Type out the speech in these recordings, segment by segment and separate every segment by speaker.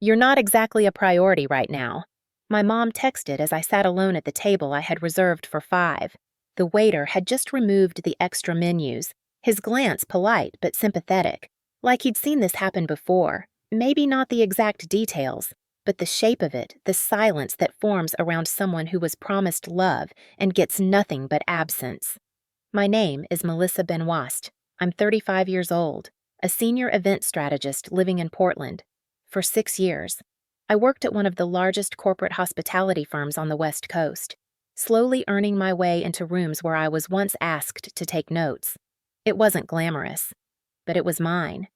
Speaker 1: You're not exactly a priority right now. My mom texted as I sat alone at the table I had reserved for 5. The waiter had just removed the extra menus, his glance polite but sympathetic, like he'd seen this happen before. Maybe not the exact details, but the shape of it, the silence that forms around someone who was promised love and gets nothing but absence. My name is Melissa Benoist. I'm 35 years old, a senior event strategist living in Portland. For 6 years, I worked at one of the largest corporate hospitality firms on the West Coast, slowly earning my way into rooms where I was once asked to take notes. It wasn't glamorous, but it was mine.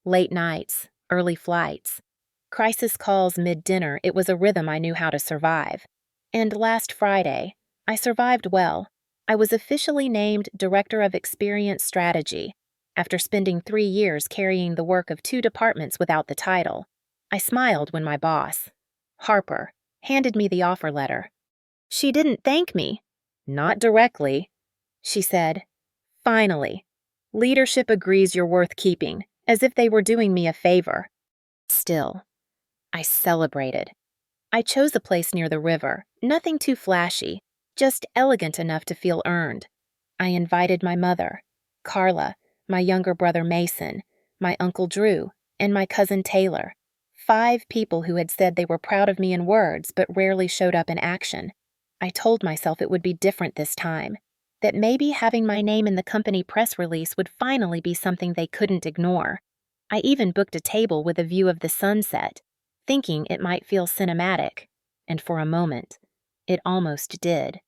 Speaker 1: Late nights, early flights, crisis calls mid-dinner, it was a rhythm I knew how to survive. And last Friday, I survived well. I was officially named Director of Experience Strategy after spending 3 years carrying the work of 2 departments without the title. I smiled when my boss, Harper, handed me the offer letter. She didn't thank me. Not directly. She said, "Finally, leadership agrees you're worth keeping," as if they were doing me a favor. Still, I celebrated. I chose a place near the river, nothing too flashy, just elegant enough to feel earned. I invited my mother, Carla, my younger brother Mason, my uncle Drew, and my cousin Taylor. 5 people who had said they were proud of me in words but rarely showed up in action. I told myself it would be different this time, that maybe having my name in the company press release would finally be something they couldn't ignore. I even booked a table with a view of the sunset, thinking it might feel cinematic, and for a moment, it almost did.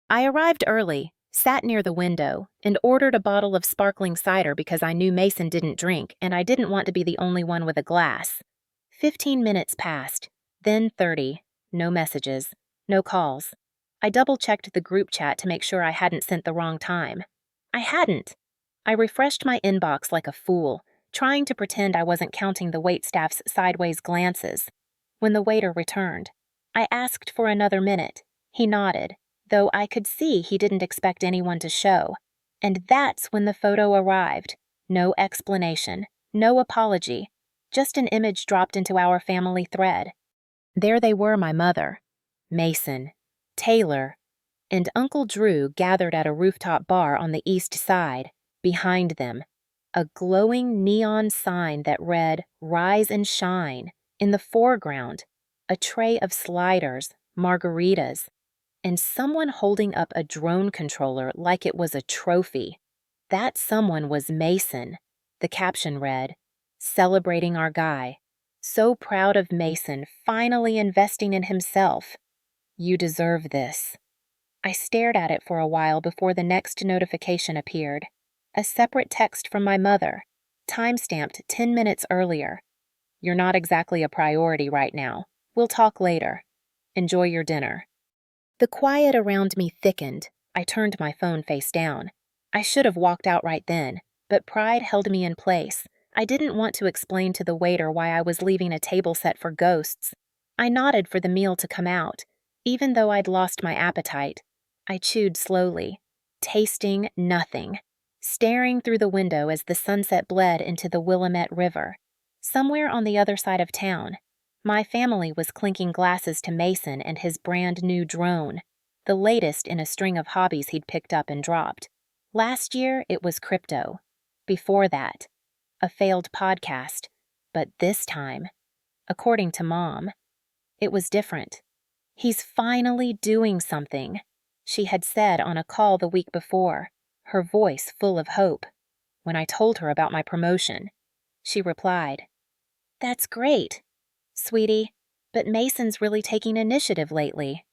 Speaker 1: I arrived early, sat near the window, and ordered a bottle of sparkling cider because I knew Mason didn't drink and I didn't want to be the only one with a glass. 15 minutes passed, then 30, no messages, no calls. I double-checked the group chat to make sure I hadn't sent the wrong time. I hadn't. I refreshed my inbox like a fool, trying to pretend I wasn't counting the waitstaff's sideways glances. When the waiter returned, I asked for another minute. He nodded, though I could see he didn't expect anyone to show. And that's when the photo arrived. No explanation, no apology, just an image dropped into our family thread. There they were, my mother, Mason, Taylor, and Uncle Drew gathered at a rooftop bar on the east side. Behind them, a glowing neon sign that read, "Rise and Shine." In the foreground, a tray of sliders, margaritas, and someone holding up a drone controller like it was a trophy. That someone was Mason. The caption read, "Celebrating our guy. So proud of Mason finally investing in himself. You deserve this." I stared at it for a while before the next notification appeared. A separate text from my mother, time-stamped 10 minutes earlier. "You're not exactly a priority right now. We'll talk later. Enjoy your dinner." The quiet around me thickened. I turned my phone face down. I should have walked out right then, but pride held me in place. I didn't want to explain to the waiter why I was leaving a table set for ghosts. I nodded for the meal to come out. Even though I'd lost my appetite, I chewed slowly, tasting nothing, staring through the window as the sunset bled into the Willamette River. Somewhere on the other side of town, my family was clinking glasses to Mason and his brand new drone, the latest in a string of hobbies he'd picked up and dropped. Last year, it was crypto. Before that, a failed podcast. But this time, according to Mom, it was different. "He's finally doing something," she had said on a call the week before, her voice full of hope. When I told her about my promotion, she replied, "That's great, sweetie, but Mason's really taking initiative lately."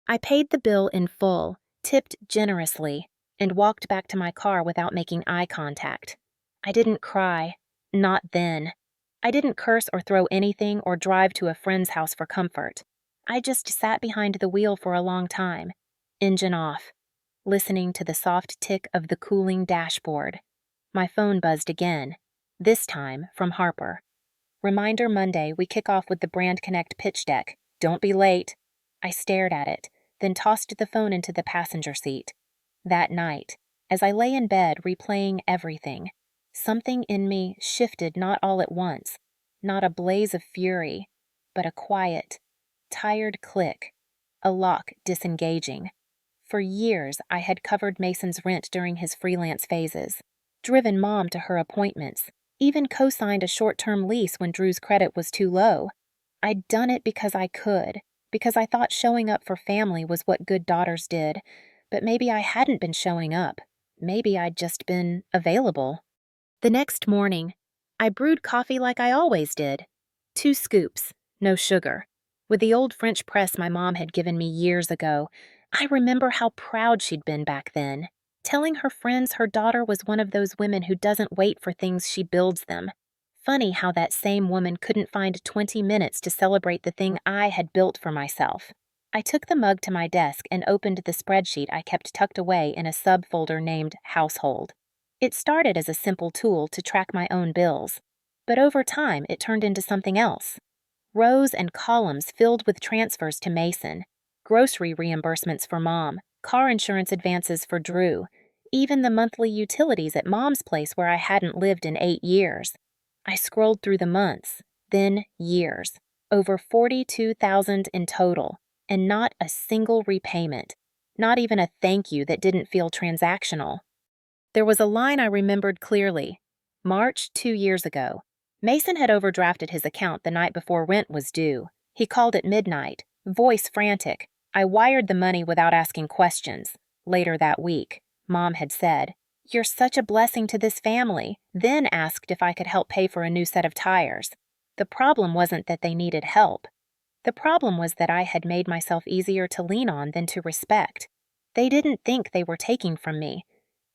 Speaker 1: I paid the bill in full, tipped generously, and walked back to my car without making eye contact. I didn't cry. Not then. I didn't curse or throw anything or drive to a friend's house for comfort. I just sat behind the wheel for a long time, engine off, listening to the soft tick of the cooling dashboard. My phone buzzed again, this time from Harper. "Reminder Monday, we kick off with the Brand Connect pitch deck. Don't be late." I stared at it, then tossed the phone into the passenger seat. That night, as I lay in bed replaying everything, something in me shifted not all at once, not a blaze of fury, but a quiet, tired click, a lock disengaging. For years, I had covered Mason's rent during his freelance phases, driven Mom to her appointments, even co-signed a short-term lease when Drew's credit was too low. I'd done it because I could, because I thought showing up for family was what good daughters did, but maybe I hadn't been showing up. Maybe I'd just been available. The next morning, I brewed coffee like I always did. 2 scoops, no sugar. With the old French press my mom had given me years ago, I remember how proud she'd been back then, telling her friends her daughter was one of those women who doesn't wait for things, she builds them. Funny how that same woman couldn't find 20 minutes to celebrate the thing I had built for myself. I took the mug to my desk and opened the spreadsheet I kept tucked away in a subfolder named Household. It started as a simple tool to track my own bills, but over time it turned into something else. Rows and columns filled with transfers to Mason, grocery reimbursements for Mom, car insurance advances for Drew, even the monthly utilities at Mom's place where I hadn't lived in 8 years. I scrolled through the months, then years, over $42,000 in total, and not a single repayment, not even a thank you that didn't feel transactional. There was a line I remembered clearly. March 2 years ago. Mason had overdrafted his account the night before rent was due. He called at midnight, voice frantic. I wired the money without asking questions. Later that week, Mom had said, "You're such a blessing to this family," then asked if I could help pay for a new set of tires. The problem wasn't that they needed help. The problem was that I had made myself easier to lean on than to respect. They didn't think they were taking from me.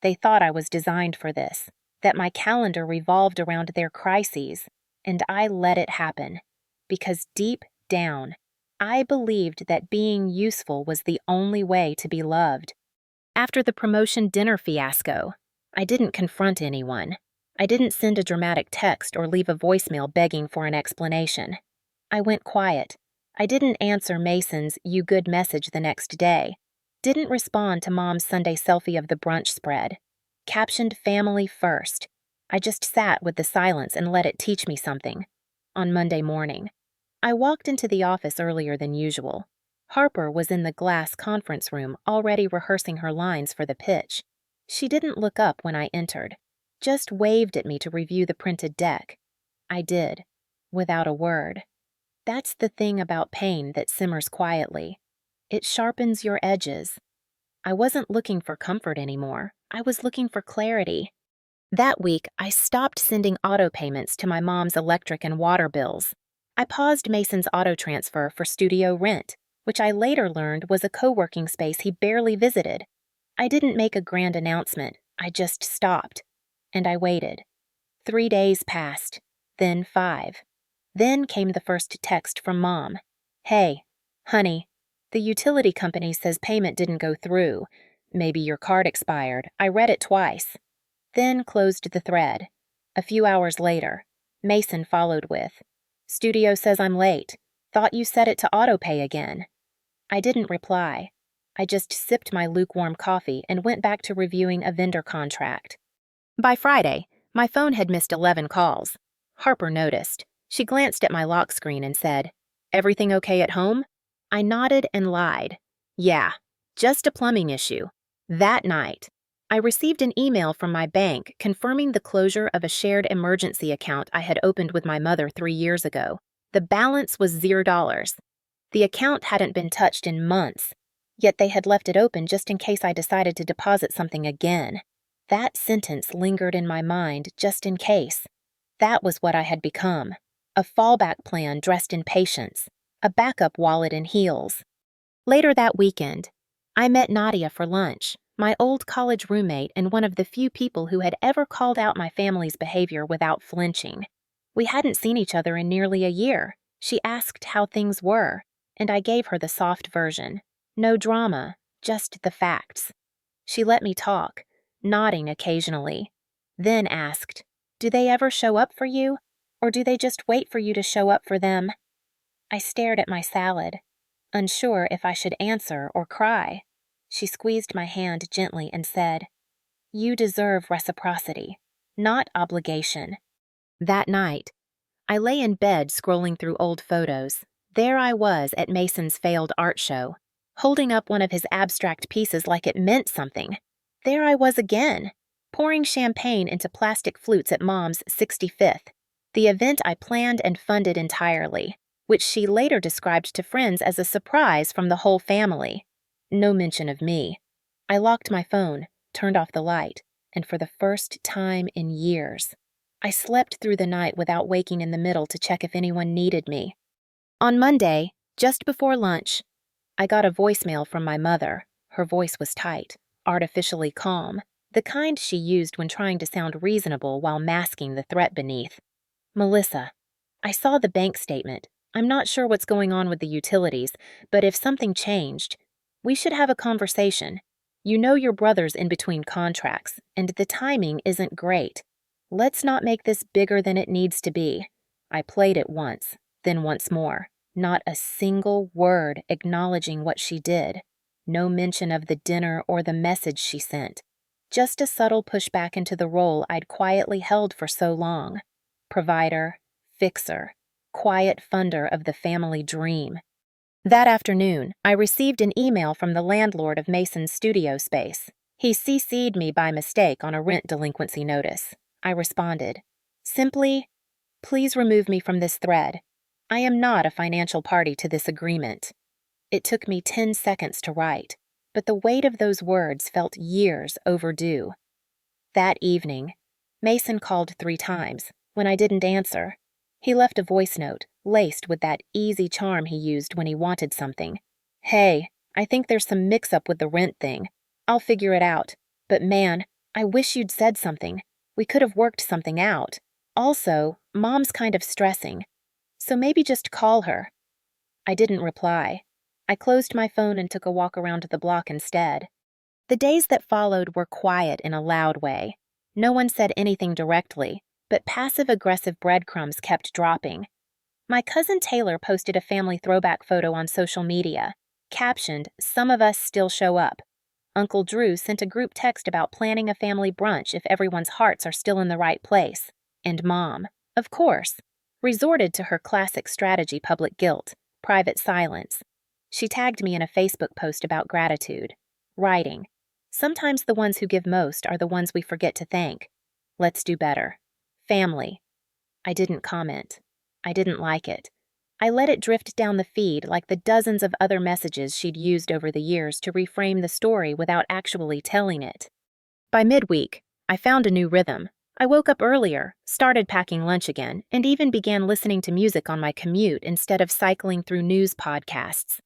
Speaker 1: They thought I was designed for this, that my calendar revolved around their crises, and I let it happen. Because deep down, I believed that being useful was the only way to be loved. After the promotion dinner fiasco, I didn't confront anyone. I didn't send a dramatic text or leave a voicemail begging for an explanation. I went quiet. I didn't answer Mason's "you good" message the next day. Didn't respond to Mom's Sunday selfie of the brunch spread. Captioned family first. I just sat with the silence and let it teach me something. On Monday morning, I walked into the office earlier than usual. Harper was in the glass conference room already rehearsing her lines for the pitch. She didn't look up when I entered, just waved at me to review the printed deck. I did, without a word. That's the thing about pain that simmers quietly. It sharpens your edges. I wasn't looking for comfort anymore. I was looking for clarity. That week, I stopped sending auto payments to my mom's electric and water bills. I paused Mason's auto transfer for studio rent, which I later learned was a co-working space he barely visited. I didn't make a grand announcement. I just stopped. And I waited. 3 days passed, then 5. Then came the first text from Mom. "Hey, honey, the utility company says payment didn't go through. Maybe your card expired." I read it twice. Then closed the thread. A few hours later, Mason followed with, "Studio says I'm late. Thought you set it to autopay again." I didn't reply. I just sipped my lukewarm coffee and went back to reviewing a vendor contract. By Friday, my phone had missed 11 calls. Harper noticed. She glanced at my lock screen and said, "Everything okay at home?" I nodded and lied. "Yeah, just a plumbing issue." That night, I received an email from my bank confirming the closure of a shared emergency account I had opened with my mother 3 years ago. The balance was $0. The account hadn't been touched in months, yet they had left it open just in case I decided to deposit something again. That sentence lingered in my mind just in case. That was what I had become. A fallback plan dressed in patience. A backup wallet in heels. Later that weekend, I met Nadia for lunch, my old college roommate and one of the few people who had ever called out my family's behavior without flinching. We hadn't seen each other in nearly a year. She asked how things were, and I gave her the soft version. No drama, just the facts. She let me talk, nodding occasionally, then asked, "Do they ever show up for you, or do they just wait for you to show up for them?" I stared at my salad, unsure if I should answer or cry. She squeezed my hand gently and said, "You deserve reciprocity, not obligation." That night, I lay in bed scrolling through old photos. There I was at Mason's failed art show, holding up one of his abstract pieces like it meant something. There I was again, pouring champagne into plastic flutes at Mom's 65th, the event I planned and funded entirely, which she later described to friends as a surprise from the whole family. No mention of me. I locked my phone, turned off the light, and for the first time in years, I slept through the night without waking in the middle to check if anyone needed me. On Monday, just before lunch, I got a voicemail from my mother. Her voice was tight, artificially calm, the kind she used when trying to sound reasonable while masking the threat beneath. Melissa, I saw the bank statement. I'm not sure what's going on with the utilities, but if something changed, we should have a conversation. You know your brother's in between contracts, and the timing isn't great. Let's not make this bigger than it needs to be. I played it once, then once more. Not a single word acknowledging what she did. No mention of the dinner or the message she sent. Just a subtle pushback into the role I'd quietly held for so long. Provider, fixer, quiet funder of the family dream. That afternoon, I received an email from the landlord of Mason's studio space. He CC'd me by mistake on a rent delinquency notice. I responded, simply, please remove me from this thread. I am not a financial party to this agreement. It took me 10 seconds to write, but the weight of those words felt years overdue. That evening, Mason called 3 times. When I didn't answer, he left a voice note, laced with that easy charm he used when he wanted something. Hey, I think there's some mix-up with the rent thing. I'll figure it out. But man, I wish you'd said something. We could have worked something out. Also, Mom's kind of stressing. So maybe just call her. I didn't reply. I closed my phone and took a walk around the block instead. The days that followed were quiet in a loud way. No one said anything directly, but passive-aggressive breadcrumbs kept dropping. My cousin Taylor posted a family throwback photo on social media, captioned, "Some of us still show up." Uncle Drew sent a group text about planning a family brunch if everyone's hearts are still in the right place. And Mom, of course, resorted to her classic strategy: public guilt, private silence. She tagged me in a Facebook post about gratitude, writing, "Sometimes the ones who give most are the ones we forget to thank. Let's do better. Family." I didn't comment. I didn't like it. I let it drift down the feed like the dozens of other messages she'd used over the years to reframe the story without actually telling it. By midweek, I found a new rhythm. I woke up earlier, started packing lunch again, and even began listening to music on my commute instead of cycling through news podcasts.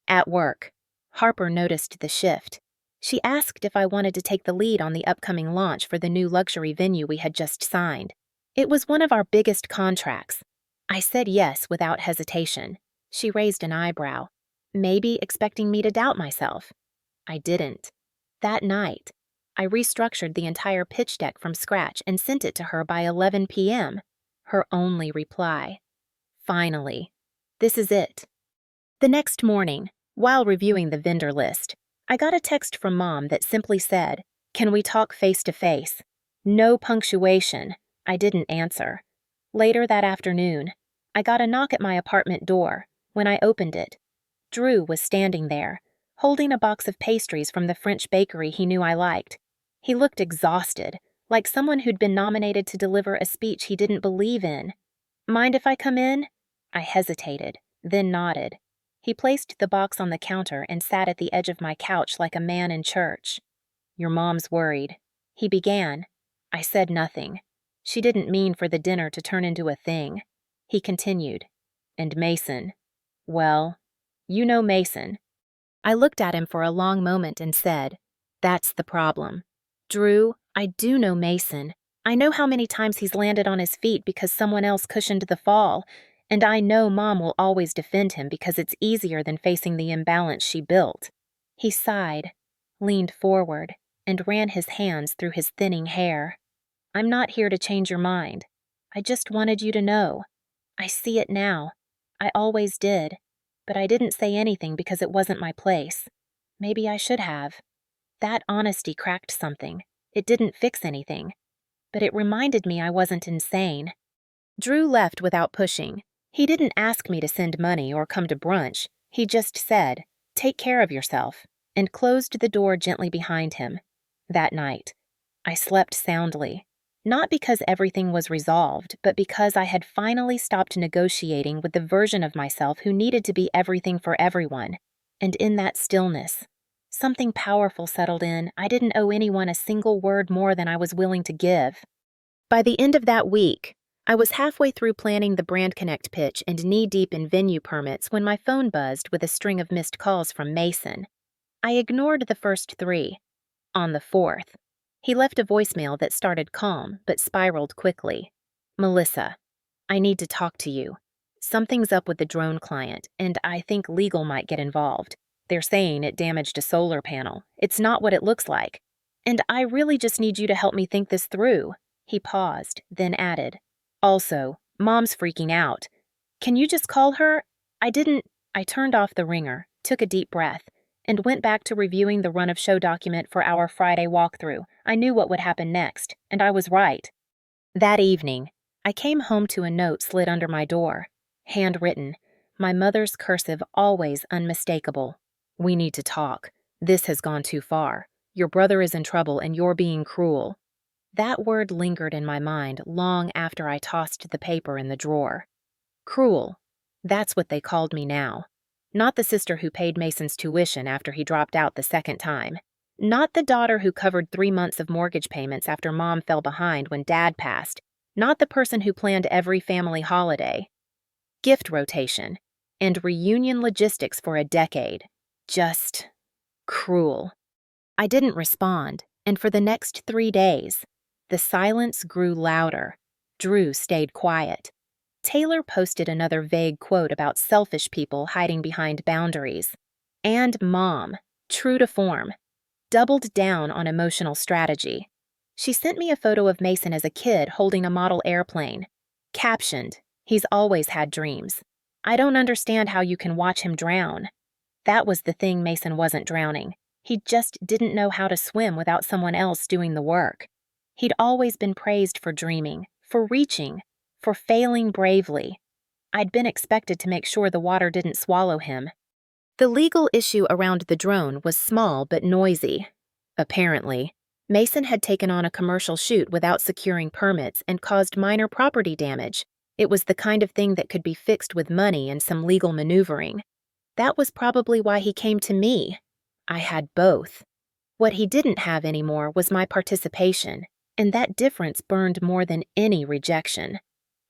Speaker 1: At work, Harper noticed the shift. She asked if I wanted to take the lead on the upcoming launch for the new luxury venue we had just signed. It was one of our biggest contracts. I said yes without hesitation. She raised an eyebrow, maybe expecting me to doubt myself. I didn't. That night, I restructured the entire pitch deck from scratch and sent it to her by 11 p.m. Her only reply. Finally. This is it. The next morning, while reviewing the vendor list, I got a text from Mom that simply said, "Can we talk face to face?" No punctuation. I didn't answer. Later that afternoon, I got a knock at my apartment door. When I opened it, Drew was standing there, holding a box of pastries from the French bakery he knew I liked. He looked exhausted, like someone who'd been nominated to deliver a speech he didn't believe in. "Mind if I come in?" I hesitated, then nodded. He placed the box on the counter and sat at the edge of my couch like a man in church. "Your mom's worried," he began. I said nothing. She didn't mean for the dinner to turn into a thing. He continued, "And Mason. Well, you know Mason." I looked at him for a long moment and said, "That's the problem. Drew, I do know Mason. I know how many times he's landed on his feet because someone else cushioned the fall, and I know Mom will always defend him because it's easier than facing the imbalance she built." He sighed, leaned forward, and ran his hands through his thinning hair. "I'm not here to change your mind. I just wanted you to know. I see it now. I always did. But I didn't say anything because it wasn't my place. Maybe I should have. That honesty cracked something. It didn't fix anything. But it reminded me I wasn't insane." Drew left without pushing. He didn't ask me to send money or come to brunch. He just said, "Take care of yourself," and closed the door gently behind him. That night, I slept soundly. Not because everything was resolved, but because I had finally stopped negotiating with the version of myself who needed to be everything for everyone. And in that stillness, something powerful settled in. I didn't owe anyone a single word more than I was willing to give. By the end of that week, I was halfway through planning the Brand Connect pitch and knee-deep in venue permits when my phone buzzed with a string of missed calls from Mason. I ignored the first three. On the fourth, he left a voicemail that started calm but spiraled quickly. "Melissa, I need to talk to you. Something's up with the drone client, and I think legal might get involved. They're saying it damaged a solar panel. It's not what it looks like. And I really just need you to help me think this through." He paused, then added, "Also, Mom's freaking out. Can you just call her?" I turned off the ringer, took a deep breath, and went back to reviewing the run-of-show document for our Friday walkthrough. I knew what would happen next, and I was right. That evening, I came home to a note slid under my door. Handwritten, my mother's cursive always unmistakable. "We need to talk. This has gone too far. Your brother is in trouble and you're being cruel." That word lingered in my mind long after I tossed the paper in the drawer. Cruel. That's what they called me now. Not the sister who paid Mason's tuition after he dropped out the second time. Not the daughter who covered 3 months of mortgage payments after Mom fell behind when Dad passed. Not the person who planned every family holiday, gift rotation, and reunion logistics for a decade. Just cruel. I didn't respond, and for the next 3 days, the silence grew louder. Drew stayed quiet. Taylor posted another vague quote about selfish people hiding behind boundaries. And Mom, true to form, doubled down on emotional strategy. She sent me a photo of Mason as a kid holding a model airplane. Captioned, "He's always had dreams. I don't understand how you can watch him drown." That was the thing. Mason wasn't drowning. He just didn't know how to swim without someone else doing the work. He'd always been praised for dreaming, for reaching, for failing bravely. I'd been expected to make sure the water didn't swallow him. The legal issue around the drone was small but noisy. Apparently, Mason had taken on a commercial shoot without securing permits and caused minor property damage. It was the kind of thing that could be fixed with money and some legal maneuvering. That was probably why he came to me. I had both. What he didn't have anymore was my participation, and that difference burned more than any rejection.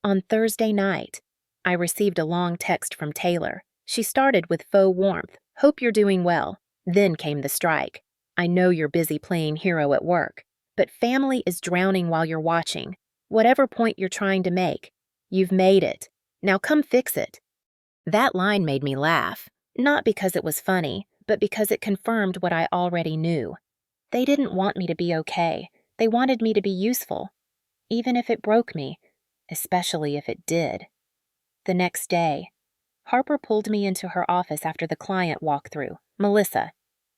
Speaker 1: On Thursday night, I received a long text from Taylor. She started with faux warmth, "Hope you're doing well." Then came the strike. "I know you're busy playing hero at work, but family is drowning while you're watching. Whatever point you're trying to make, you've made it. Now come fix it." That line made me laugh, not because it was funny, but because it confirmed what I already knew. They didn't want me to be okay. They wanted me to be useful, even if it broke me, especially if it did. The next day, Harper pulled me into her office after the client walkthrough. "Melissa,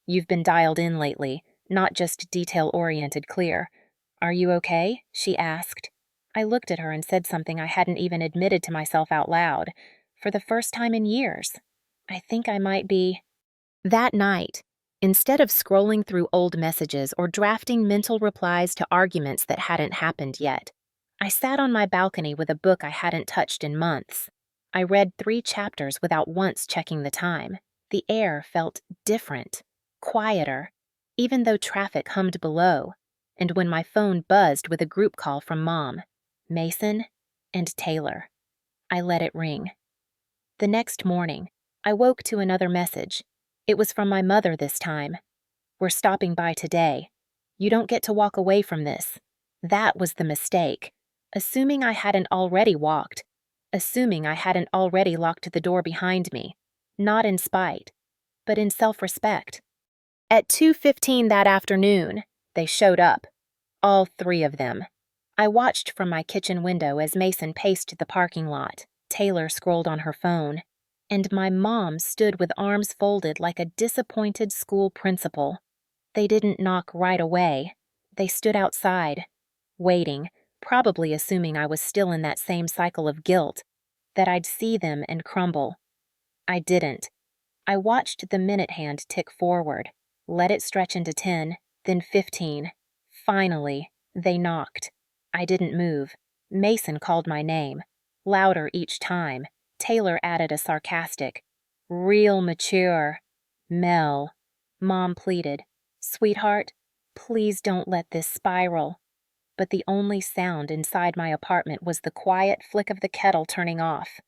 Speaker 1: you've been dialed in lately, not just detail-oriented clear. Are you okay?" she asked. I looked at her and said something I hadn't even admitted to myself out loud. For the first time in years, I think I might be. That night, instead of scrolling through old messages or drafting mental replies to arguments that hadn't happened yet, I sat on my balcony with a book I hadn't touched in months. I read 3 chapters without once checking the time. The air felt different, quieter, even though traffic hummed below. And when my phone buzzed with a group call from Mom, Mason, and Taylor, I let it ring. The next morning, I woke to another message. It was from my mother this time. "We're stopping by today. You don't get to walk away from this." That was the mistake. Assuming I hadn't already walked. Assuming I hadn't already locked the door behind me. Not in spite, but in self-respect. At 2:15 that afternoon, they showed up. All 3 of them. I watched from my kitchen window as Mason paced the parking lot. Taylor scrolled on her phone, and my mom stood with arms folded like a disappointed school principal. They didn't knock right away. They stood outside, waiting, probably assuming I was still in that same cycle of guilt, that I'd see them and crumble. I didn't. I watched the minute hand tick forward, let it stretch into 10, then 15. Finally, they knocked. I didn't move. Mason called my name, louder each time. Taylor added a sarcastic, "Real mature." "Mel," Mom pleaded, "Sweetheart, please don't let this spiral." But the only sound inside my apartment was the quiet flick of the kettle turning off.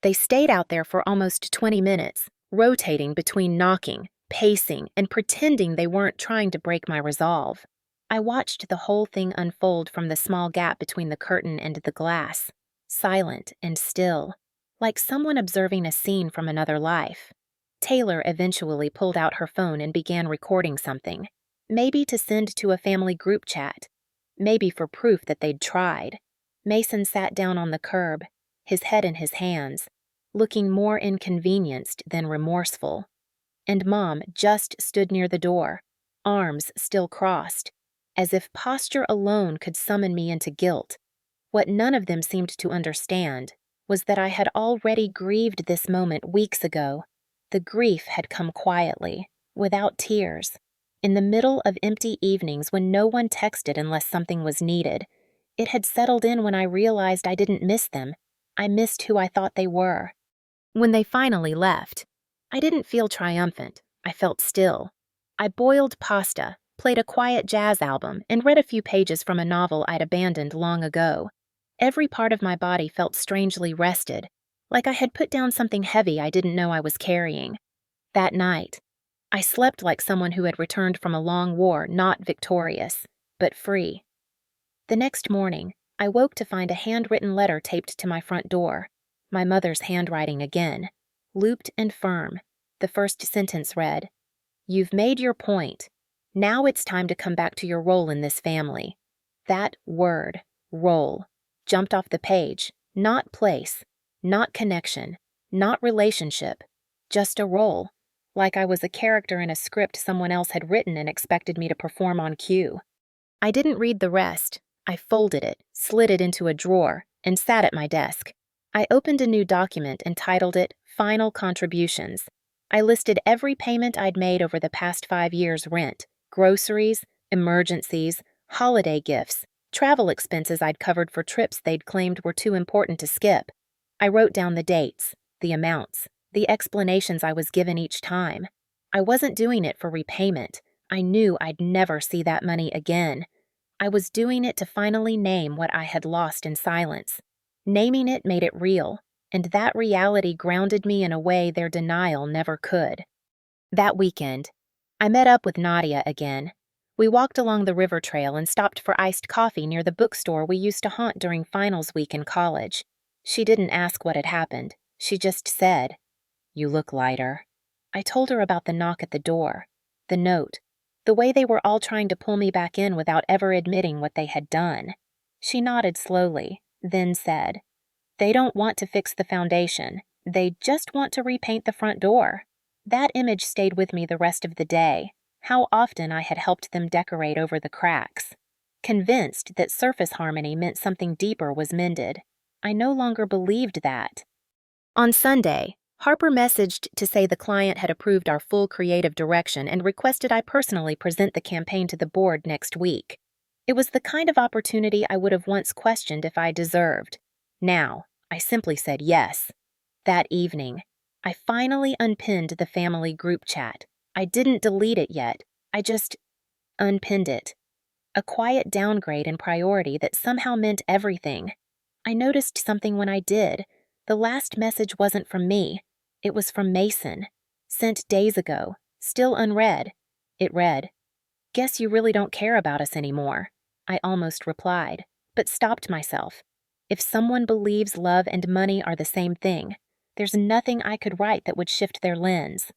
Speaker 1: They stayed out there for almost 20 minutes, rotating between knocking, pacing, and pretending they weren't trying to break my resolve. I watched the whole thing unfold from the small gap between the curtain and the glass, silent and still, like someone observing a scene from another life. Taylor eventually pulled out her phone and began recording something, maybe to send to a family group chat, maybe for proof that they'd tried. Mason sat down on the curb, his head in his hands, looking more inconvenienced than remorseful. And Mom just stood near the door, arms still crossed, as if posture alone could summon me into guilt. What none of them seemed to understand was that I had already grieved this moment weeks ago. The grief had come quietly, without tears, in the middle of empty evenings when no one texted unless something was needed. It had settled in when I realized I didn't miss them. I missed who I thought they were. When they finally left, I didn't feel triumphant. I felt still. I boiled pasta, played a quiet jazz album, and read a few pages from a novel I'd abandoned long ago. Every part of my body felt strangely rested, like I had put down something heavy I didn't know I was carrying. That night, I slept like someone who had returned from a long war, not victorious, but free. The next morning, I woke to find a handwritten letter taped to my front door, my mother's handwriting again, looped and firm. The first sentence read, "You've made your point. Now it's time to come back to your role in this family." That word, role, jumped off the page. Not place, not connection, not relationship, just a role, like I was a character in a script someone else had written and expected me to perform on cue. I didn't read the rest. I folded it, slid it into a drawer, and sat at my desk. I opened a new document and titled it Final Contributions. I listed every payment I'd made over the past 5 years: rent, groceries, emergencies, holiday gifts, travel expenses I'd covered for trips they'd claimed were too important to skip. I wrote down the dates, the amounts, the explanations I was given each time. I wasn't doing it for repayment. I knew I'd never see that money again. I was doing it to finally name what I had lost in silence. Naming it made it real, and that reality grounded me in a way their denial never could. That weekend, I met up with Nadia again. We walked along the river trail and stopped for iced coffee near the bookstore we used to haunt during finals week in college. She didn't ask what had happened. She just said, "You look lighter." I told her about the knock at the door, the note, the way they were all trying to pull me back in without ever admitting what they had done. She nodded slowly, then said, "They don't want to fix the foundation. They just want to repaint the front door." That image stayed with me the rest of the day. How often I had helped them decorate over the cracks. Convinced that surface harmony meant something deeper was mended. I no longer believed that. On Sunday, Harper messaged to say the client had approved our full creative direction and requested I personally present the campaign to the board next week. It was the kind of opportunity I would have once questioned if I deserved. Now, I simply said yes. That evening, I finally unpinned the family group chat. I didn't delete it yet. I just unpinned it. A quiet downgrade in priority that somehow meant everything. I noticed something when I did. The last message wasn't from me. It was from Mason, sent days ago, still unread. It read, "Guess you really don't care about us anymore." I almost replied, but stopped myself. If someone believes love and money are the same thing, there's nothing I could write that would shift their lens.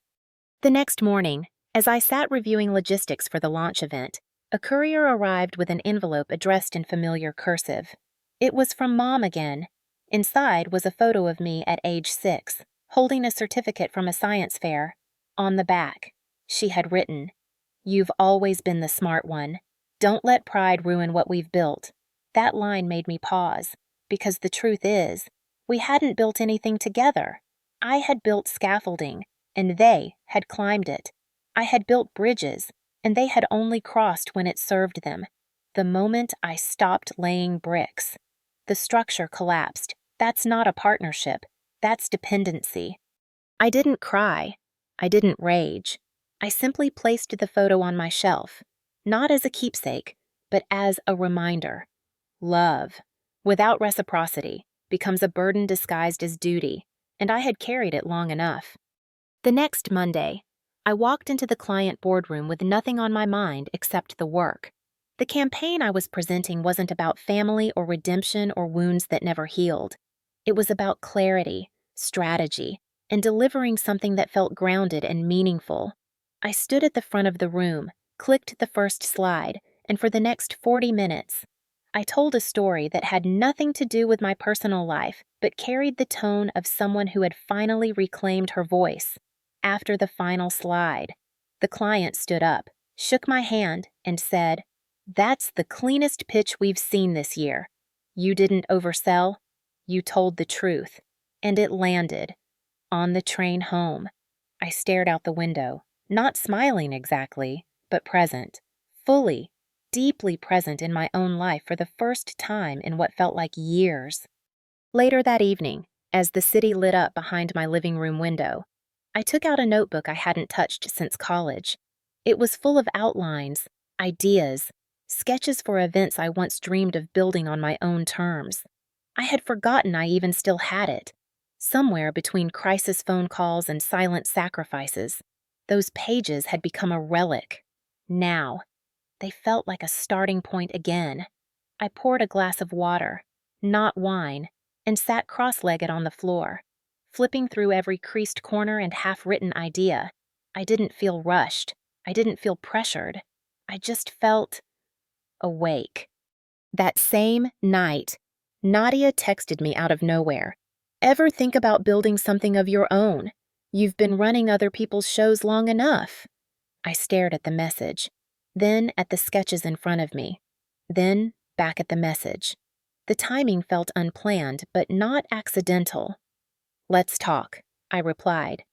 Speaker 1: The next morning, as I sat reviewing logistics for the launch event, a courier arrived with an envelope addressed in familiar cursive. It was from Mom again. Inside was a photo of me at age 6, holding a certificate from a science fair. On the back, she had written, "You've always been the smart one. Don't let pride ruin what we've built." That line made me pause, because the truth is, we hadn't built anything together. I had built scaffolding, and they had climbed it. I had built bridges, and they had only crossed when it served them. The moment I stopped laying bricks, the structure collapsed. That's not a partnership. That's dependency. I didn't cry. I didn't rage. I simply placed the photo on my shelf, not as a keepsake, but as a reminder. Love, without reciprocity, becomes a burden disguised as duty, and I had carried it long enough. The next Monday, I walked into the client boardroom with nothing on my mind except the work. The campaign I was presenting wasn't about family or redemption or wounds that never healed. It was about clarity, strategy, and delivering something that felt grounded and meaningful. I stood at the front of the room, clicked the first slide, and for the next 40 minutes, I told a story that had nothing to do with my personal life, but carried the tone of someone who had finally reclaimed her voice. After the final slide, the client stood up, shook my hand, and said, "That's the cleanest pitch we've seen this year. You didn't oversell, you told the truth." And it landed. On the train home, I stared out the window, not smiling exactly, but present, fully, deeply present in my own life for the first time in what felt like years. Later that evening, as the city lit up behind my living room window, I took out a notebook I hadn't touched since college. It was full of outlines, ideas, sketches for events I once dreamed of building on my own terms. I had forgotten I even still had it. Somewhere between crisis phone calls and silent sacrifices, those pages had become a relic. Now, they felt like a starting point again. I poured a glass of water, not wine, and sat cross-legged on the floor, flipping through every creased corner and half-written idea. I didn't feel rushed. I didn't feel pressured. I just felt awake. That same night, Nadia texted me out of nowhere. "Ever think about building something of your own? You've been running other people's shows long enough." I stared at the message, then at the sketches in front of me, then back at the message. The timing felt unplanned, but not accidental. "Let's talk," I replied.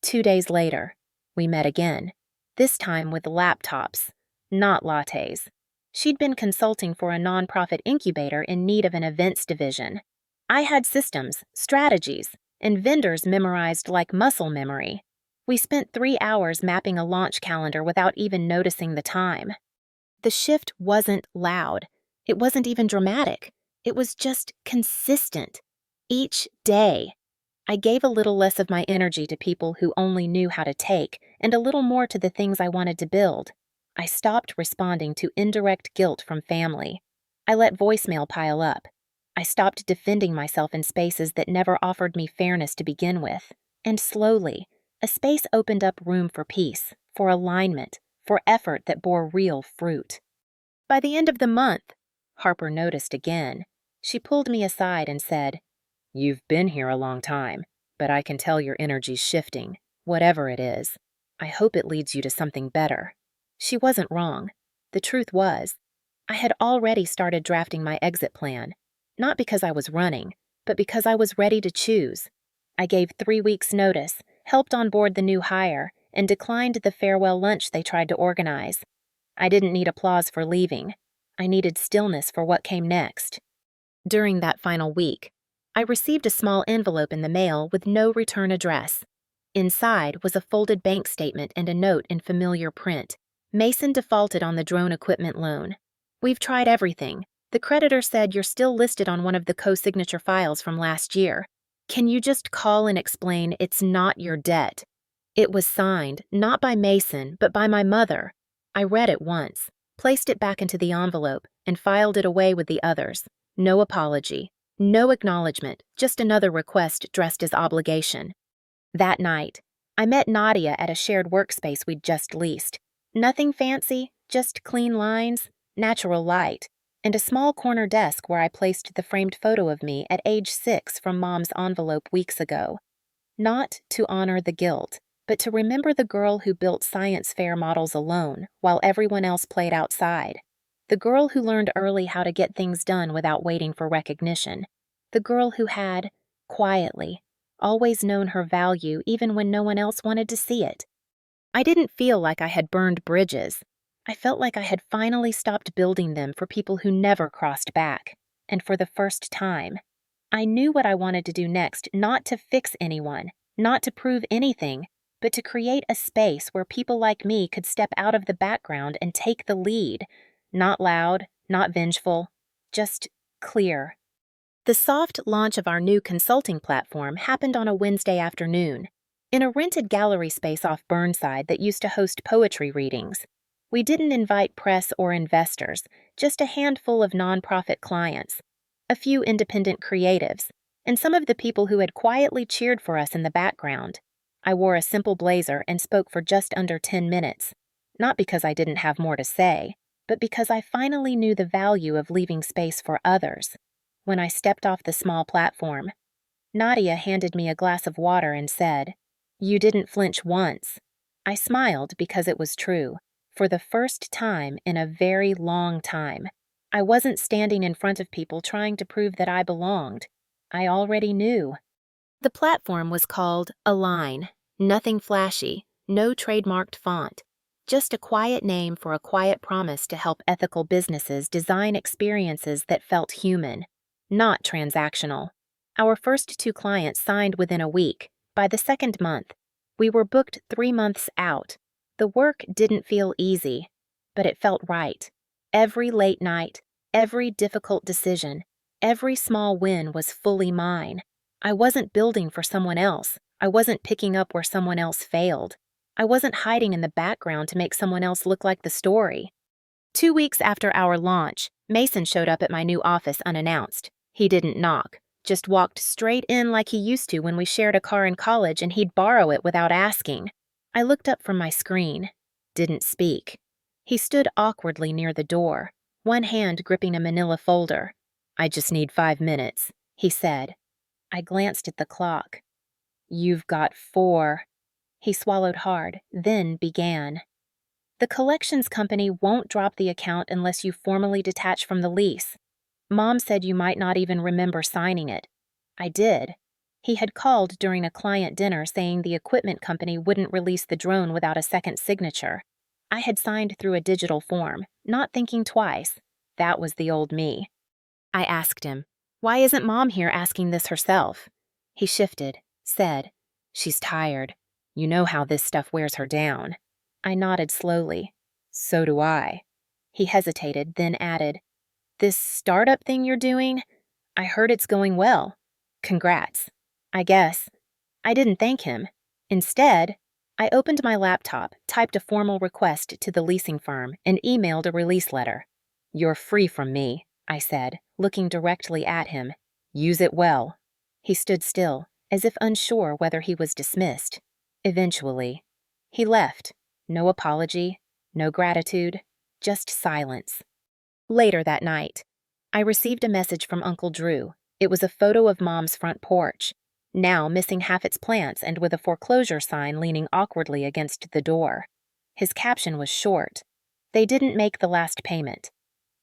Speaker 1: 2 days later, we met again, this time with laptops, not lattes. She'd been consulting for a nonprofit incubator in need of an events division. I had systems, strategies, and vendors memorized like muscle memory. We spent 3 hours mapping a launch calendar without even noticing the time. The shift wasn't loud. It wasn't even dramatic. It was just consistent. Each day, I gave a little less of my energy to people who only knew how to take, and a little more to the things I wanted to build. I stopped responding to indirect guilt from family. I let voicemail pile up. I stopped defending myself in spaces that never offered me fairness to begin with. And slowly, a space opened up room for peace, for alignment, for effort that bore real fruit. By the end of the month, Harper noticed again. She pulled me aside and said, "You've been here a long time, but I can tell your energy's shifting, whatever it is. I hope it leads you to something better." She wasn't wrong. The truth was, I had already started drafting my exit plan, not because I was running, but because I was ready to choose. I gave 3 weeks' notice, helped onboard the new hire, and declined the farewell lunch they tried to organize. I didn't need applause for leaving. I needed stillness for what came next. During that final week, I received a small envelope in the mail with no return address. Inside was a folded bank statement and a note in familiar print. "Mason defaulted on the drone equipment loan. We've tried everything. The creditor said you're still listed on one of the co-signature files from last year. Can you just call and explain it's not your debt?" It was signed, not by Mason, but by my mother. I read it once, placed it back into the envelope, and filed it away with the others. No apology, no acknowledgement, just another request dressed as obligation. That night, I met Nadia at a shared workspace we'd just leased. Nothing fancy, just clean lines, natural light, and a small corner desk where I placed the framed photo of me at age 6 from Mom's envelope weeks ago. Not to honor the guilt, but to remember the girl who built science fair models alone while everyone else played outside. The girl who learned early how to get things done without waiting for recognition. The girl who had, quietly, always known her value even when no one else wanted to see it. I didn't feel like I had burned bridges. I felt like I had finally stopped building them for people who never crossed back. And for the first time, I knew what I wanted to do next, not to fix anyone, not to prove anything, but to create a space where people like me could step out of the background and take the lead. Not loud, not vengeful, just clear. The soft launch of our new consulting platform happened on a Wednesday afternoon, in a rented gallery space off Burnside that used to host poetry readings. We didn't invite press or investors, just a handful of nonprofit clients, a few independent creatives, and some of the people who had quietly cheered for us in the background. I wore a simple blazer and spoke for just under 10 minutes, not because I didn't have more to say, but because I finally knew the value of leaving space for others. When I stepped off the small platform, Nadia handed me a glass of water and said, "You didn't flinch once." I smiled because it was true. For the first time in a very long time, I wasn't standing in front of people trying to prove that I belonged. I already knew. The platform was called Align. Nothing flashy, no trademarked font. Just a quiet name for a quiet promise to help ethical businesses design experiences that felt human, not transactional. Our first 2 clients signed within a week. By the second month, we were booked 3 months out. The work didn't feel easy, but it felt right. Every late night, every difficult decision, every small win was fully mine. I wasn't building for someone else. I wasn't picking up where someone else failed. I wasn't hiding in the background to make someone else look like the story. 2 weeks after our launch, Mason showed up at my new office unannounced. He didn't knock, just walked straight in like he used to when we shared a car in college and he'd borrow it without asking. I looked up from my screen, didn't speak. He stood awkwardly near the door, one hand gripping a manila folder. "I just need 5 minutes," he said. I glanced at the clock. "You've got 4. He swallowed hard, then began. "The collections company won't drop the account unless you formally detach from the lease. Mom said you might not even remember signing it." I did. He had called during a client dinner saying the equipment company wouldn't release the drone without a second signature. I had signed through a digital form, not thinking twice. That was the old me. I asked him, "Why isn't Mom here asking this herself?" He shifted, said, "She's tired. You know how this stuff wears her down." I nodded slowly. "So do I." He hesitated, then added, "This startup thing you're doing? I heard it's going well. Congrats. I guess." I didn't thank him. Instead, I opened my laptop, typed a formal request to the leasing firm, and emailed a release letter. "You're free from me," I said, looking directly at him. "Use it well." He stood still, as if unsure whether he was dismissed. Eventually, he left. No apology, no gratitude, just silence. Later that night, I received a message from Uncle Drew. It was a photo of Mom's front porch, now missing half its plants and with a foreclosure sign leaning awkwardly against the door. His caption was short. "They didn't make the last payment."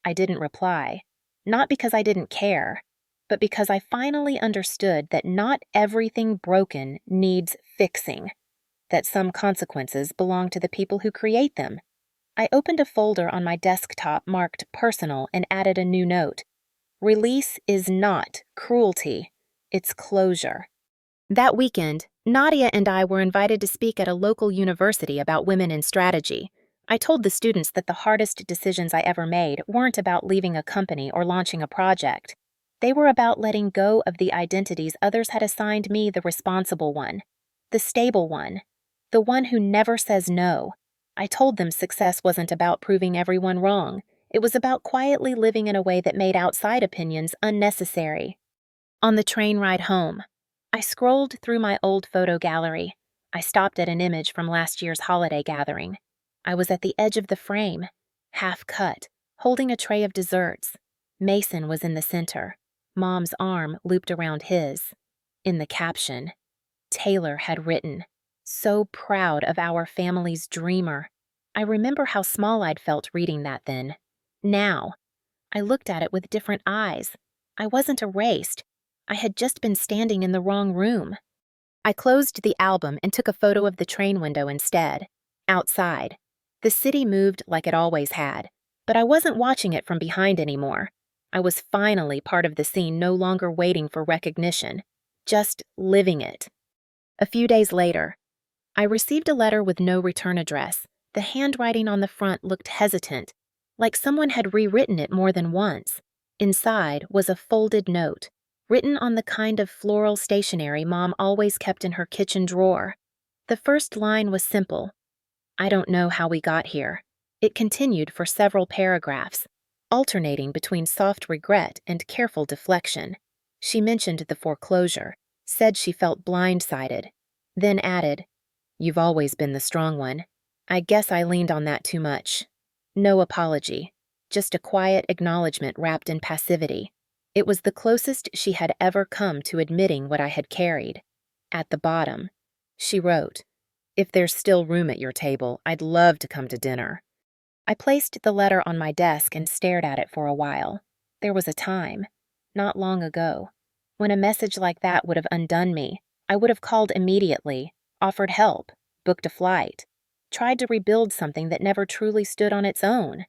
Speaker 1: I didn't reply, not because I didn't care, but because I finally understood that not everything broken needs fixing, that some consequences belong to the people who create them. I opened a folder on my desktop marked Personal and added a new note. Release is not cruelty, it's closure. That weekend, Nadia and I were invited to speak at a local university about women in strategy. I told the students that the hardest decisions I ever made weren't about leaving a company or launching a project. They were about letting go of the identities others had assigned me, the responsible one, the stable one, the one who never says no. I told them success wasn't about proving everyone wrong. It was about quietly living in a way that made outside opinions unnecessary. On the train ride home, I scrolled through my old photo gallery. I stopped at an image from last year's holiday gathering. I was at the edge of the frame, half cut, holding a tray of desserts. Mason was in the center, Mom's arm looped around his. In the caption, Taylor had written, "So proud of our family's dreamer." I remember how small I'd felt reading that then. Now. I looked at it with different eyes. I wasn't erased. I had just been standing in the wrong room. I closed the album and took a photo of the train window instead. Outside. The city moved like it always had, but I wasn't watching it from behind anymore. I was finally part of the scene, no longer waiting for recognition, just living it. A few days later, I received a letter with no return address. The handwriting on the front looked hesitant, like someone had rewritten it more than once. Inside was a folded note, written on the kind of floral stationery Mom always kept in her kitchen drawer. The first line was simple. I don't know how we got here. It continued for several paragraphs, alternating between soft regret and careful deflection. She mentioned the foreclosure, said she felt blindsided, then added, "You've always been the strong one. I guess I leaned on that too much." No apology, just a quiet acknowledgement wrapped in passivity. It was the closest she had ever come to admitting what I had carried. At the bottom, she wrote, "If there's still room at your table, I'd love to come to dinner." I placed the letter on my desk and stared at it for a while. There was a time, not long ago, when a message like that would have undone me. I would have called immediately, offered help, booked a flight, tried to rebuild something that never truly stood on its own.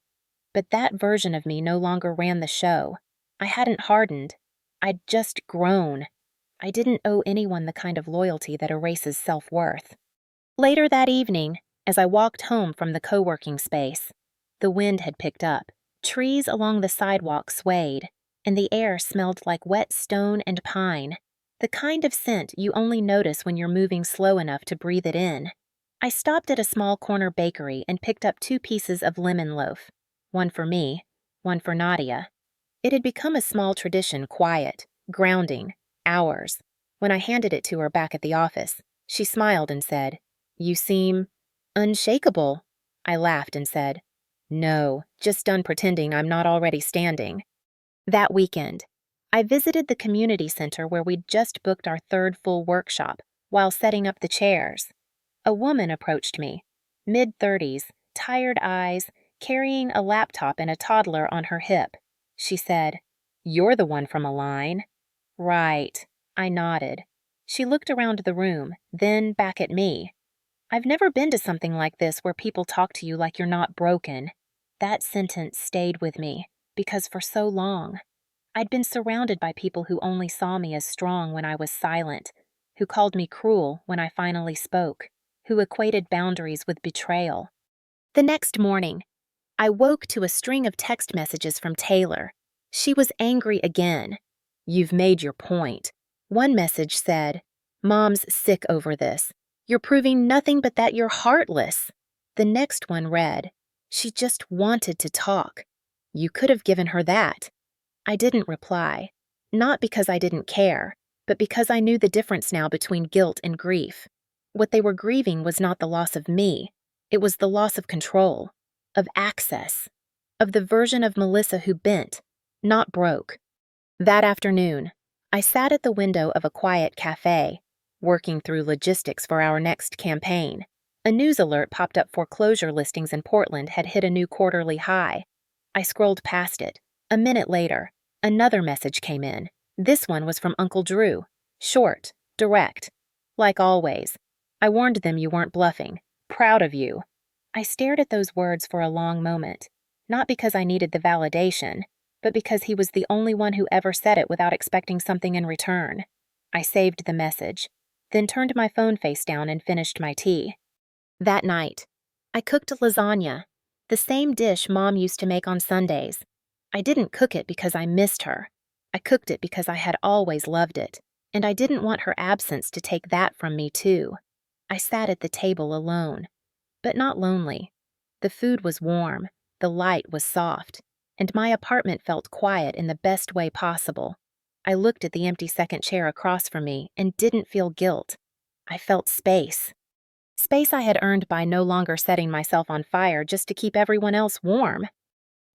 Speaker 1: But that version of me no longer ran the show. I hadn't hardened. I'd just grown. I didn't owe anyone the kind of loyalty that erases self-worth. Later that evening, as I walked home from the co-working space, the wind had picked up. Trees along the sidewalk swayed, and the air smelled like wet stone and pine, the kind of scent you only notice when you're moving slow enough to breathe it in. I stopped at a small corner bakery and picked up 2 pieces of lemon loaf, one for me, one for Nadia. It had become a small tradition, quiet, grounding, ours. When I handed it to her back at the office, she smiled and said, "You seem unshakable." I laughed and said, "No, just done pretending I'm not already standing." That weekend, I visited the community center where we'd just booked our 3rd full workshop while setting up the chairs. A woman approached me, mid-30s, tired eyes, carrying a laptop and a toddler on her hip. She said, "You're the one from Align." "Right." I nodded. She looked around the room, then back at me. "I've never been to something like this where people talk to you like you're not broken." That sentence stayed with me, because for so long, I'd been surrounded by people who only saw me as strong when I was silent, who called me cruel when I finally spoke, who equated boundaries with betrayal. The next morning, I woke to a string of text messages from Taylor. She was angry again. "You've made your point." One message said, "Mom's sick over this. You're proving nothing but that you're heartless." The next one read, "She just wanted to talk. You could have given her that." I didn't reply, not because I didn't care, but because I knew the difference now between guilt and grief. What they were grieving was not the loss of me. It was the loss of control, of access, of the version of Melissa who bent, not broke. That afternoon, I sat at the window of a quiet cafe, working through logistics for our next campaign. A news alert popped up. Foreclosure listings in Portland had hit a new quarterly high. I scrolled past it. A minute later, another message came in. This one was from Uncle Drew. Short, direct. Like always. "I warned them you weren't bluffing. Proud of you." I stared at those words for a long moment, not because I needed the validation, but because he was the only one who ever said it without expecting something in return. I saved the message, then turned my phone face down and finished my tea. That night, I cooked lasagna, the same dish Mom used to make on Sundays. I didn't cook it because I missed her. I cooked it because I had always loved it, and I didn't want her absence to take that from me too. I sat at the table alone, but not lonely. The food was warm, the light was soft, and my apartment felt quiet in the best way possible. I looked at the empty second chair across from me and didn't feel guilt. I felt space. Space I had earned by no longer setting myself on fire just to keep everyone else warm.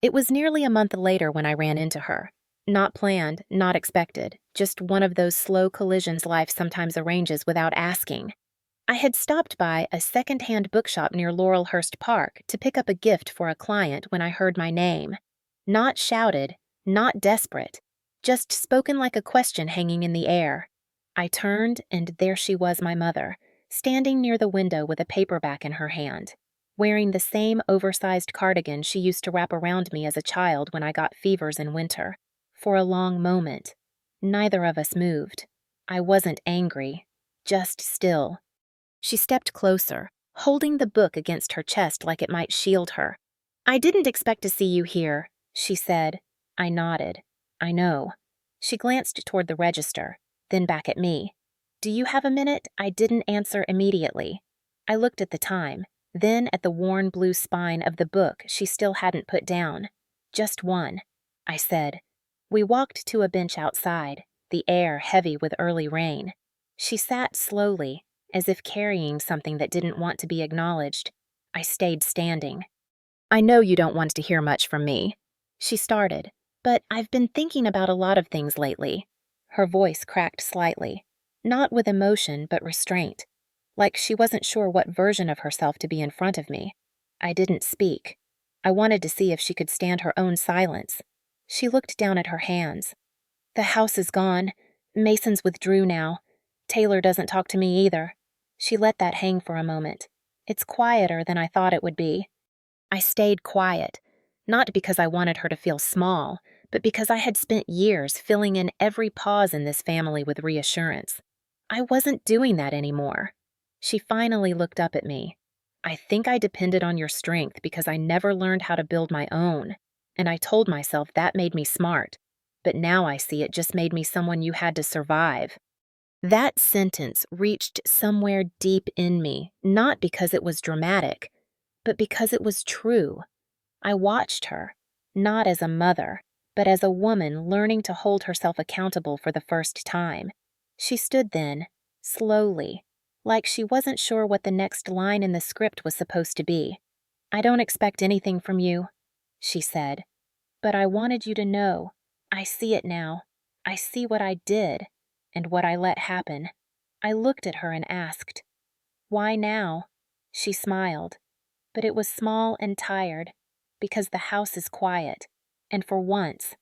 Speaker 1: It was nearly a month later when I ran into her. Not planned, not expected, just one of those slow collisions life sometimes arranges without asking. I had stopped by a second-hand bookshop near Laurelhurst Park to pick up a gift for a client when I heard my name. Not shouted, not desperate, just spoken like a question hanging in the air. I turned, and there she was, my mother, standing near the window with a paperback in her hand, wearing the same oversized cardigan she used to wrap around me as a child when I got fevers in winter. For a long moment, neither of us moved. I wasn't angry, just still. She stepped closer, holding the book against her chest like it might shield her. "I didn't expect to see you here," she said. I nodded. "I know." She glanced toward the register, then back at me. "Do you have a minute?" I didn't answer immediately. I looked at the time, then at the worn blue spine of the book she still hadn't put down. "Just one," I said. We walked to a bench outside, the air heavy with early rain. She sat slowly, as if carrying something that didn't want to be acknowledged. I stayed standing. "I know you don't want to hear much from me," she started, "but I've been thinking about a lot of things lately." Her voice cracked slightly, not with emotion but restraint, like she wasn't sure what version of herself to be in front of me. I didn't speak. I wanted to see if she could stand her own silence. She looked down at her hands. "The house is gone. Mason's withdrew now. Taylor doesn't talk to me either." She let that hang for a moment. "It's quieter than I thought it would be." I stayed quiet, not because I wanted her to feel small, but because I had spent years filling in every pause in this family with reassurance. I wasn't doing that anymore. She finally looked up at me. "I think I depended on your strength because I never learned how to build my own, and I told myself that made me smart, but now I see it just made me someone you had to survive." That sentence reached somewhere deep in me, not because it was dramatic, but because it was true. I watched her, not as a mother, but as a woman learning to hold herself accountable for the first time. She stood then, slowly, like she wasn't sure what the next line in the script was supposed to be. "I don't expect anything from you," she said, "but I wanted you to know. I see it now. I see what I did, and what I let happen." I looked at her and asked, "Why now?" She smiled, but it was small and tired, because the house is quiet, and for once,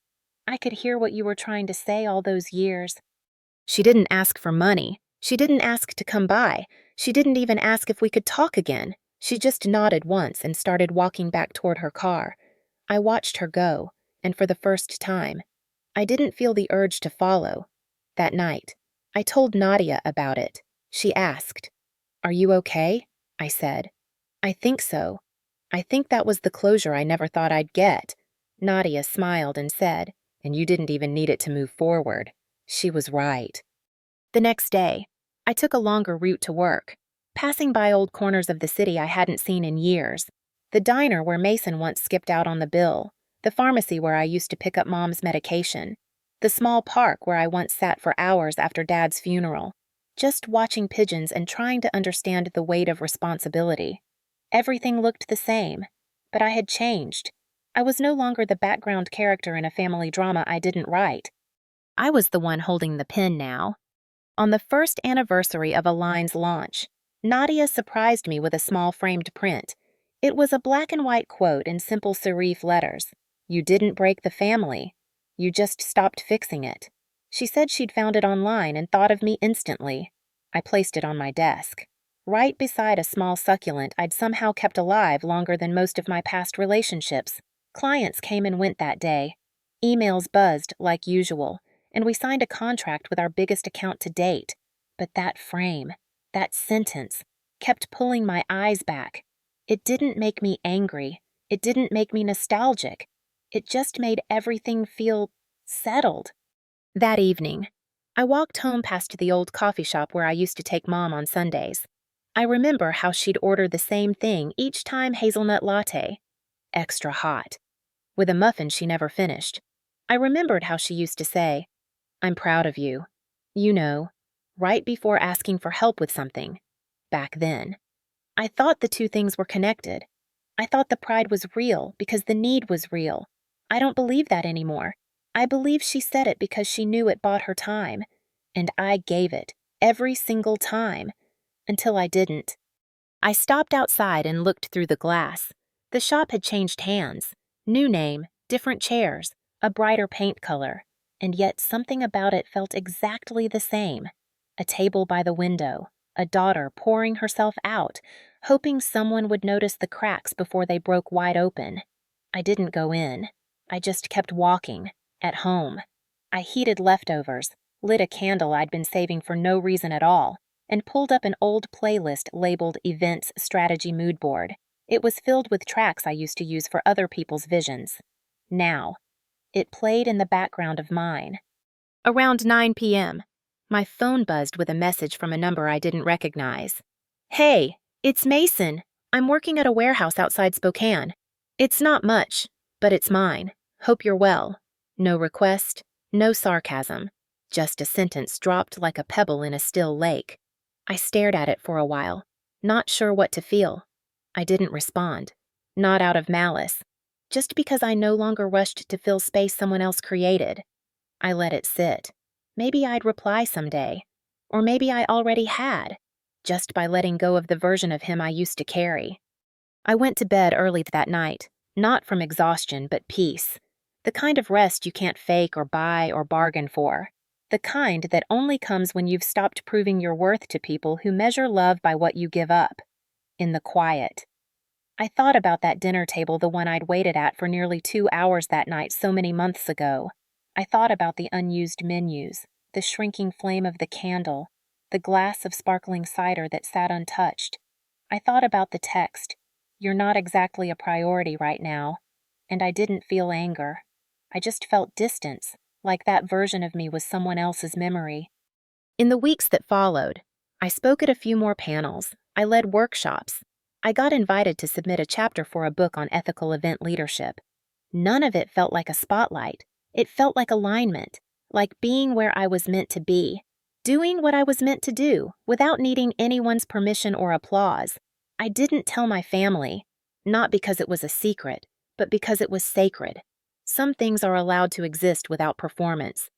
Speaker 1: I could hear what you were trying to say all those years. She didn't ask for money. She didn't ask to come by. She didn't even ask if we could talk again. She just nodded once and started walking back toward her car. I watched her go, and for the first time, I didn't feel the urge to follow. That night, I told Nadia about it. She asked, "Are you okay?" I said, "I think so. I think that was the closure I never thought I'd get." Nadia smiled and said, "And you didn't even need it to move forward." She was right. The next day, I took a longer route to work, passing by old corners of the city I hadn't seen in years. The diner where Mason once skipped out on the bill, the pharmacy where I used to pick up Mom's medication, the small park where I once sat for hours after Dad's funeral, just watching pigeons and trying to understand the weight of responsibility. Everything looked the same, but I had changed. I was no longer the background character in a family drama I didn't write. I was the one holding the pen now. On the first anniversary of Align's launch, Nadia surprised me with a small framed print. It was a black and white quote in simple serif letters. "You didn't break the family. You just stopped fixing it." She said she'd found it online and thought of me instantly. I placed it on my desk, right beside a small succulent I'd somehow kept alive longer than most of my past relationships. Clients came and went that day. Emails buzzed like usual, and we signed a contract with our biggest account to date. But that frame, that sentence, kept pulling my eyes back. It didn't make me angry. It didn't make me nostalgic. It just made everything feel settled. That evening, I walked home past the old coffee shop where I used to take Mom on Sundays. I remember how she'd order the same thing each time, hazelnut latte, extra hot, with a muffin she never finished. I remembered how she used to say, "I'm proud of you," you know, right before asking for help with something, back then. I thought the two things were connected. I thought the pride was real because the need was real. I don't believe that anymore. I believe she said it because she knew it bought her time, and I gave it every single time, until I didn't. I stopped outside and looked through the glass. The shop had changed hands. New name, different chairs, a brighter paint color, and yet something about it felt exactly the same. A table by the window, a daughter pouring herself out, hoping someone would notice the cracks before they broke wide open. I didn't go in. I just kept walking, at home. I heated leftovers, lit a candle I'd been saving for no reason at all, and pulled up an old playlist labeled Events Strategy Mood Board. It was filled with tracks I used to use for other people's visions. Now, it played in the background of mine. Around 9 p.m., my phone buzzed with a message from a number I didn't recognize. "Hey, it's Mason. I'm working at a warehouse outside Spokane. It's not much, but it's mine. Hope you're well." No request, no sarcasm, just a sentence dropped like a pebble in a still lake. I stared at it for a while, not sure what to feel. I didn't respond, not out of malice, just because I no longer rushed to fill space someone else created. I let it sit. Maybe I'd reply someday, or maybe I already had, just by letting go of the version of him I used to carry. I went to bed early that night, not from exhaustion but peace, the kind of rest you can't fake or buy or bargain for, the kind that only comes when you've stopped proving your worth to people who measure love by what you give up. In the quiet. I thought about that dinner table, the one I'd waited at for nearly 2 hours that night so many months ago. I thought about the unused menus, the shrinking flame of the candle, the glass of sparkling cider that sat untouched. I thought about the text, "You're not exactly a priority right now," and I didn't feel anger. I just felt distance, like that version of me was someone else's memory. In the weeks that followed, I spoke at a few more panels. I led workshops. I got invited to submit a chapter for a book on ethical event leadership. None of it felt like a spotlight. It felt like alignment, like being where I was meant to be, doing what I was meant to do without needing anyone's permission or applause. I didn't tell my family, not because it was a secret, but because it was sacred. Some things are allowed to exist without performance.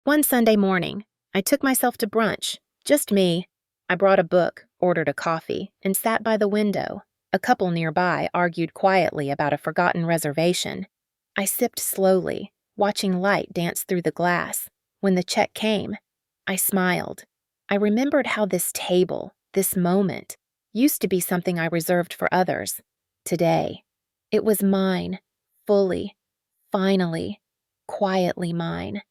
Speaker 1: One Sunday morning, I took myself to brunch, just me. I brought a book, ordered a coffee, and sat by the window. A couple nearby argued quietly about a forgotten reservation. I sipped slowly, watching light dance through the glass. When the check came, I smiled. I remembered how this table, this moment, used to be something I reserved for others. Today, it was mine, fully, finally, quietly mine.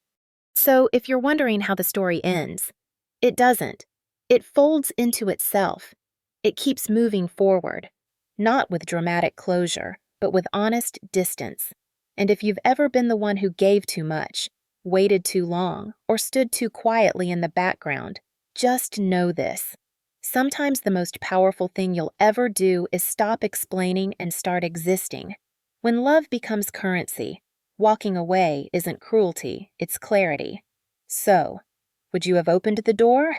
Speaker 1: So if you're wondering how the story ends, it doesn't. It folds into itself. It keeps moving forward, not with dramatic closure, but with honest distance. And if you've ever been the one who gave too much, waited too long, or stood too quietly in the background, just know this. Sometimes the most powerful thing you'll ever do is stop explaining and start existing. When love becomes currency, walking away isn't cruelty, it's clarity. So, would you have opened the door?